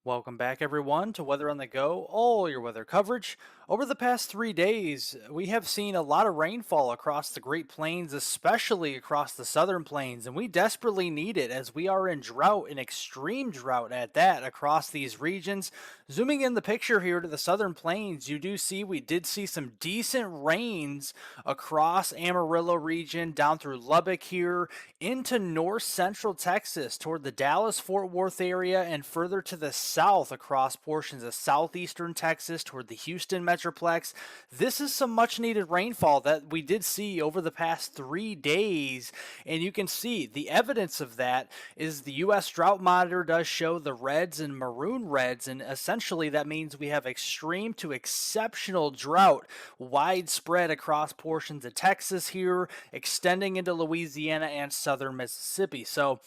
Welcome back, everyone, to Weather on the Go, all your weather coverage. Over the past 3 days, we have seen a lot of rainfall across the Great Plains, especially across the southern plains, and we desperately need it as we are in drought, an extreme drought at that, across these regions. Zooming in the picture here to the southern plains, you do see we did see some decent rains across Amarillo region, down through Lubbock here, into north central Texas, toward the Dallas Fort Worth area, and further to the south across portions of southeastern Texas toward the Houston Metroplex. This is some much needed rainfall that we did see over the past 3 days, and you can see the evidence of that is the U.S. Drought Monitor does show the reds and maroon reds, and essentially that means we have extreme to exceptional drought widespread across portions of Texas here, extending into Louisiana and southern Mississippi. So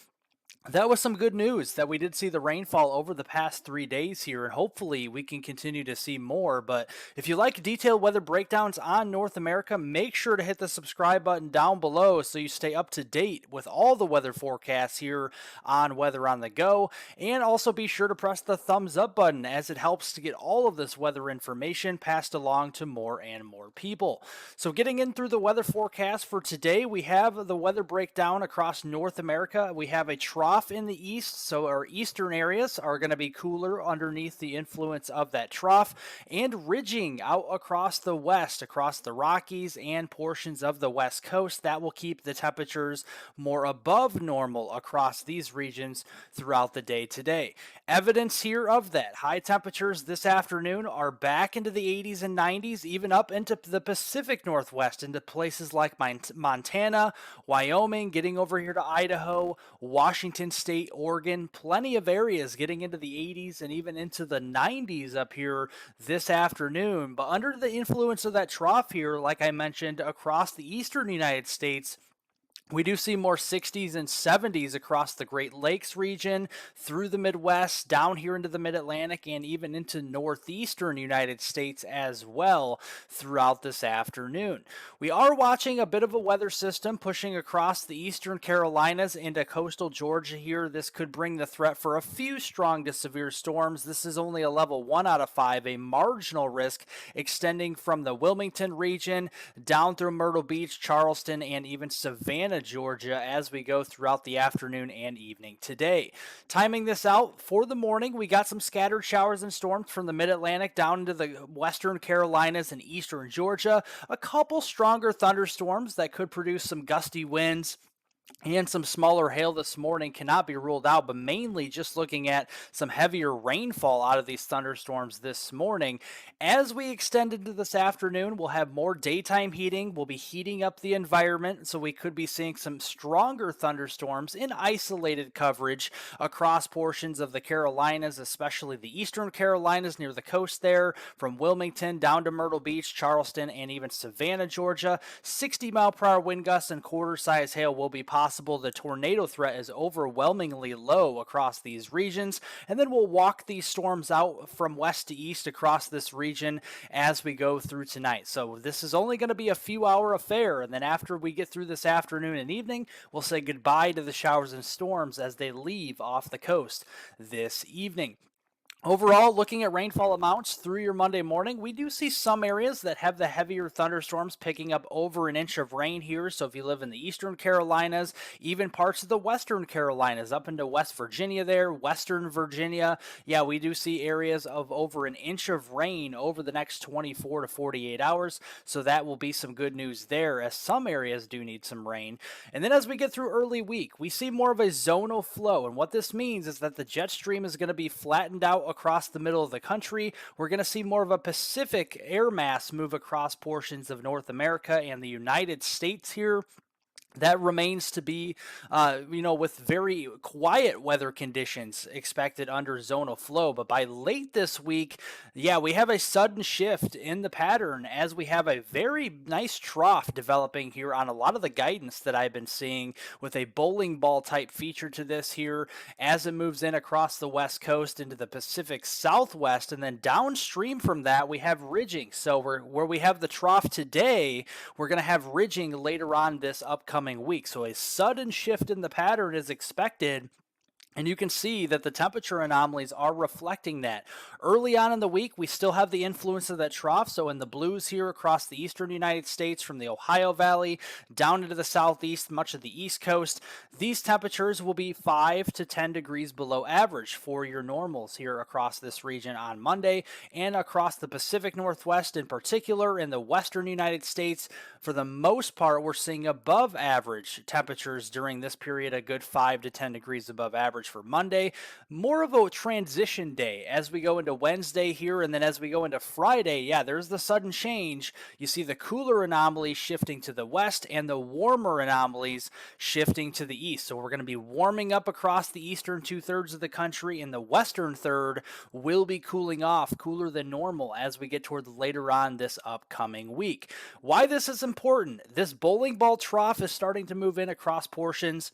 that was some good news that we did see the rainfall over the past 3 days here, and hopefully we can continue to see more. But if you like detailed weather breakdowns on North America, make sure to hit the subscribe button down below so you stay up to date with all the weather forecasts here on Weather on the Go. And also be sure to press the thumbs up button as it helps to get all of this weather information passed along to more and more people. So getting in through the weather forecast for today, we have the weather breakdown across North America. We have a trough in the east, so our eastern areas are going to be cooler underneath the influence of that trough, and ridging out across the west, across the Rockies and portions of the west coast. That will keep the temperatures more above normal across these regions throughout the day today. Evidence here of that. High temperatures this afternoon are back into the 80s and 90s, even up into the Pacific Northwest, into places like Montana, Wyoming, getting over here to Idaho, Washington State, Oregon. Plenty of areas getting into the 80s and even into the 90s up here this afternoon. But under the influence of that trough here, like I mentioned, across the eastern United States, we do see more 60s and 70s across the Great Lakes region, through the Midwest, down here into the Mid-Atlantic, and even into northeastern United States as well throughout this afternoon. We are watching a bit of a weather system pushing across the eastern Carolinas into coastal Georgia here. This could bring the threat for a few strong to severe storms. This is only a level 1 out of 5, a marginal risk extending from the Wilmington region down through Myrtle Beach, Charleston, and even Savannah, Georgia, as we go throughout the afternoon and evening today. Timing this out for the morning, we got some scattered showers and storms from the mid-Atlantic down into the western Carolinas and eastern Georgia. A couple stronger thunderstorms that could produce some gusty winds and some smaller hail this morning cannot be ruled out, but mainly just looking at some heavier rainfall out of these thunderstorms this morning. As we extend into this afternoon, we'll have more daytime heating. We'll be heating up the environment, so we could be seeing some stronger thunderstorms in isolated coverage across portions of the Carolinas, especially the eastern Carolinas near the coast there, from Wilmington down to Myrtle Beach, Charleston, and even Savannah, Georgia. 60-mile-per-hour wind gusts and quarter-size hail will be possible. The tornado threat is overwhelmingly low across these regions, and then we'll walk these storms out from west to east across this region as we go through tonight. So this is only going to be a few hour affair, and then after we get through this afternoon and evening, we'll say goodbye to the showers and storms as they leave off the coast this evening. Overall, looking at rainfall amounts through your Monday morning, we do see some areas that have the heavier thunderstorms picking up over an inch of rain here. So if you live in the eastern Carolinas, even parts of the western Carolinas, up into West Virginia there, western Virginia, yeah, we do see areas of over an inch of rain over the next 24 to 48 hours. So that will be some good news there, as some areas do need some rain. And then as we get through early week, we see more of a zonal flow. And what this means is that the jet stream is going to be flattened out across the middle of the country. We're going to see more of a Pacific air mass move across portions of North America and the United States here. That remains to be, with very quiet weather conditions expected under zonal flow. But by late this week, yeah, we have a sudden shift in the pattern as we have a very nice trough developing here on a lot of the guidance that I've been seeing, with a bowling ball type feature to this here as it moves in across the west coast into the Pacific Southwest. And then downstream from that, we have ridging. So where we have the trough today, we're going to have ridging later on this upcoming week. So a sudden shift in the pattern is expected And you can see that the temperature anomalies are reflecting that. Early on in the week, we still have the influence of that trough. So, in the blues here across the eastern United States, from the Ohio Valley down into the southeast, much of the East Coast, these temperatures will be 5 to 10 degrees below average for your normals here across this region on Monday, and across the Pacific Northwest in particular, in the western United States. For the most part, we're seeing above average temperatures during this period, a good 5 to 10 degrees above average for Monday. More of a transition day as we go into Wednesday here, and then as we go into Friday, yeah, there's the sudden change. You see the cooler anomalies shifting to the west and the warmer anomalies shifting to the east. So we're going to be warming up across the eastern two-thirds of the country, and the western third will be cooling off, cooler than normal as we get toward later on this upcoming week. Why this is important: this bowling ball trough is starting to move in across portions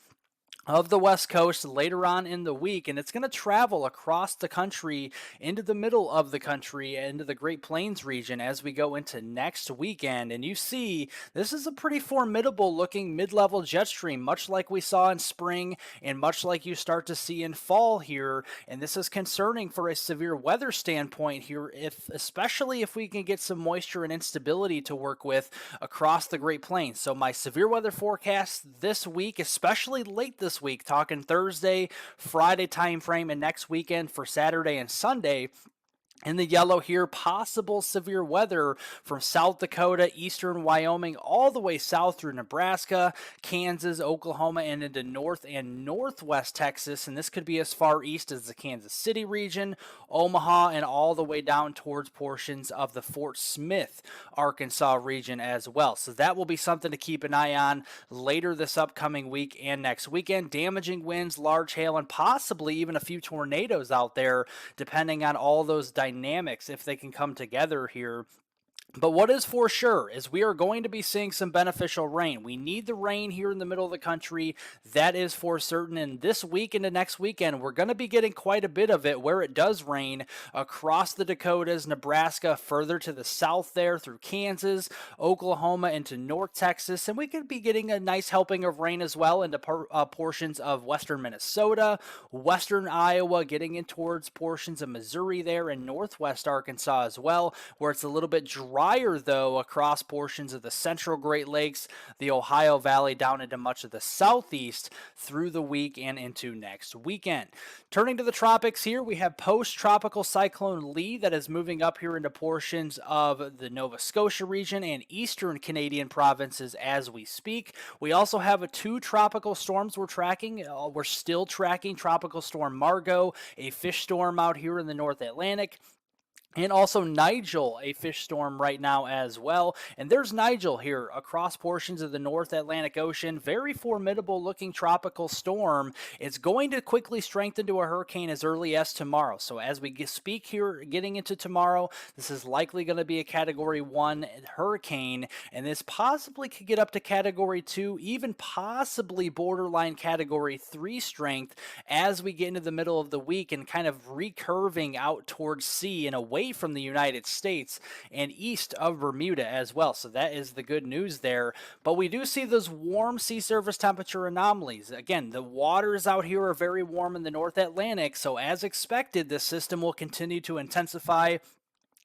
of the West Coast later on in the week, and it's going to travel across the country into the middle of the country, into the Great Plains region as we go into next weekend. And you see, this is a pretty formidable looking mid-level jet stream, much like we saw in spring and much like you start to see in fall here. And this is concerning for a severe weather standpoint here, especially if we can get some moisture and instability to work with across the Great Plains. So my severe weather forecast this week, especially late this week, talking Thursday, Friday time frame, and next weekend for Saturday and Sunday. In the yellow here, possible severe weather from South Dakota, eastern Wyoming, all the way south through Nebraska, Kansas, Oklahoma, and into north and northwest Texas. And this could be as far east as the Kansas City region, Omaha, and all the way down towards portions of the Fort Smith, Arkansas region as well. So that will be something to keep an eye on later this upcoming week and next weekend. Damaging winds, large hail, and possibly even a few tornadoes out there, depending on all those dynamics, if they can come together here. But what is for sure is we are going to be seeing some beneficial rain. We need the rain here in the middle of the country. That is for certain. And this week into next weekend, we're going to be getting quite a bit of it where it does rain across the Dakotas, Nebraska, further to the south there through Kansas, Oklahoma, into North Texas. And we could be getting a nice helping of rain as well into portions of western Minnesota, western Iowa, getting in towards portions of Missouri there, and northwest Arkansas as well, where it's a little bit drier though across portions of the central Great Lakes, the Ohio Valley, down into much of the southeast through the week and into next weekend. Turning to the tropics here, we have post-tropical cyclone Lee that is moving up here into portions of the Nova Scotia region and eastern Canadian provinces as we speak. We also have two tropical storms we're tracking. We're still tracking Tropical Storm Margot, a fish storm out here in the North Atlantic, and also Nigel, a fish storm right now as well. And there's Nigel here across portions of the North Atlantic Ocean. Very formidable looking tropical storm. It's going to quickly strengthen to a hurricane as early as tomorrow. So as we speak here, getting into tomorrow, this is likely going to be a Category 1 hurricane. And this possibly could get up to Category 2, even possibly borderline Category 3 strength as we get into the middle of the week and kind of recurving out towards sea and away from the United States and east of Bermuda as well. So that is the good news there. But we do see those warm sea surface temperature anomalies. Again, the waters out here are very warm in the North Atlantic. So as expected, this system will continue to intensify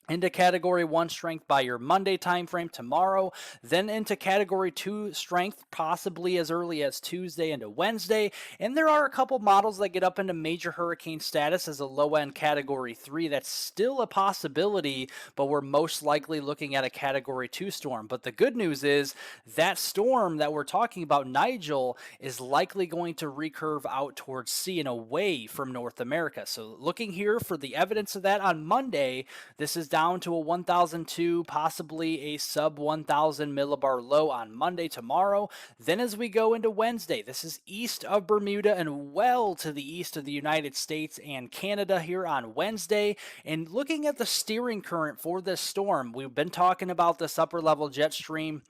into Category 1 strength by your Monday timeframe tomorrow, then into Category 2 strength possibly as early as Tuesday into Wednesday. And there are a couple models that get up into major hurricane status as a low-end Category 3. That's still a possibility, but we're most likely looking at a Category 2 storm. But the good news is that storm that we're talking about, Nigel, is likely going to recurve out towards sea and away from North America. So looking here for the evidence of that on Monday, this is down to a 1002, possibly a sub 1000 millibar low on Monday tomorrow. Then as we go into Wednesday, this is east of Bermuda and well to the east of the United States and Canada here on Wednesday. And looking at the steering current for this storm, we've been talking about this upper level jet stream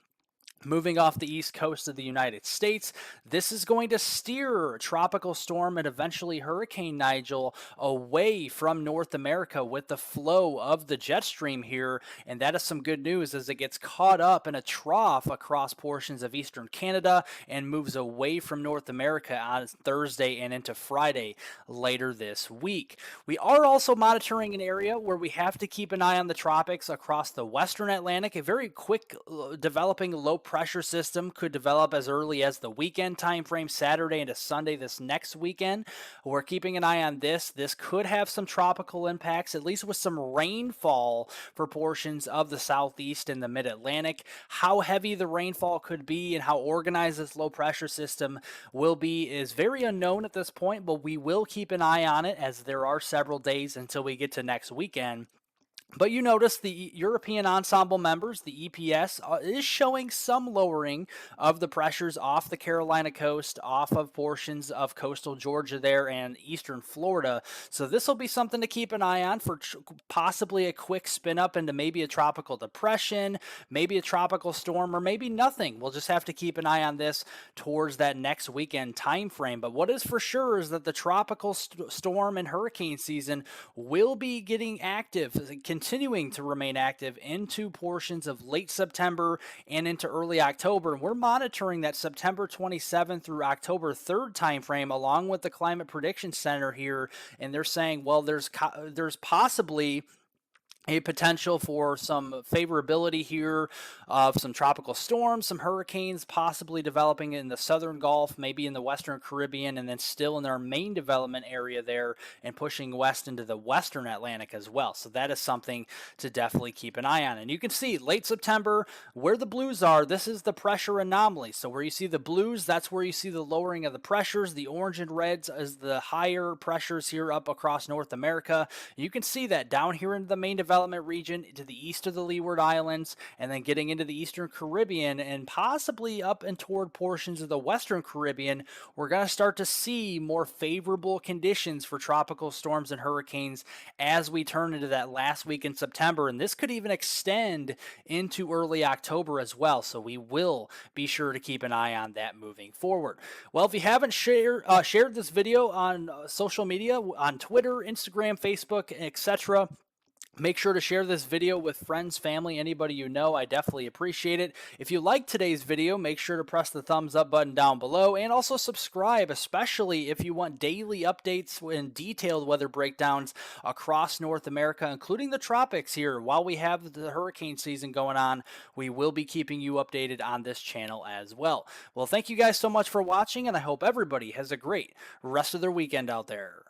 Moving off the east coast of the United States, this is going to steer Tropical Storm and eventually Hurricane Nigel away from North America with the flow of the jet stream here. And that is some good news as it gets caught up in a trough across portions of eastern Canada and moves away from North America on Thursday and into Friday later this week. We are also monitoring an area where we have to keep an eye on the tropics across the western Atlantic. A very quick developing low pressure system could develop as early as the weekend time frame, Saturday into Sunday this next weekend. We're keeping an eye on this. This could have some tropical impacts, at least with some rainfall for portions of the southeast and the mid-Atlantic. How heavy the rainfall could be and how organized this low pressure system will be is very unknown at this point, but we will keep an eye on it as there are several days until we get to next weekend. But you notice the European ensemble members, the EPS, is showing some lowering of the pressures off the Carolina coast, off of portions of coastal Georgia there and eastern Florida. So this will be something to keep an eye on for possibly a quick spin up into maybe a tropical depression, maybe a tropical storm, or maybe nothing. We'll just have to keep an eye on this towards that next weekend time frame. But what is for sure is that the tropical storm and hurricane season will be getting active, continuing to remain active into portions of late September and into early October. And we're monitoring that September 27th through October 3rd timeframe along with the Climate Prediction Center here. And they're saying, well, there's possibly a potential for some favorability here of some tropical storms, some hurricanes possibly developing in the southern Gulf, maybe in the western Caribbean, and then still in our main development area there and pushing west into the western Atlantic as well. So that is something to definitely keep an eye on. And you can see late September where the blues are, this is the pressure anomaly. So where you see the blues, that's where you see the lowering of the pressures. The orange and reds is the higher pressures here up across North America. You can see that down here into the main development region to the east of the Leeward Islands, and then getting into the eastern Caribbean and possibly up and toward portions of the western Caribbean, we're going to start to see more favorable conditions for tropical storms and hurricanes as we turn into that last week in September. And this could even extend into early October as well. So we will be sure to keep an eye on that moving forward. Well, if you haven't shared this video on social media, on Twitter, Instagram, Facebook, etc., make sure to share this video with friends, family, anybody you know. I definitely appreciate it. If you like today's video, make sure to press the thumbs up button down below and also subscribe, especially if you want daily updates and detailed weather breakdowns across North America, including the tropics here. While we have the hurricane season going on, we will be keeping you updated on this channel as well. Well, thank you guys so much for watching, and I hope everybody has a great rest of their weekend out there.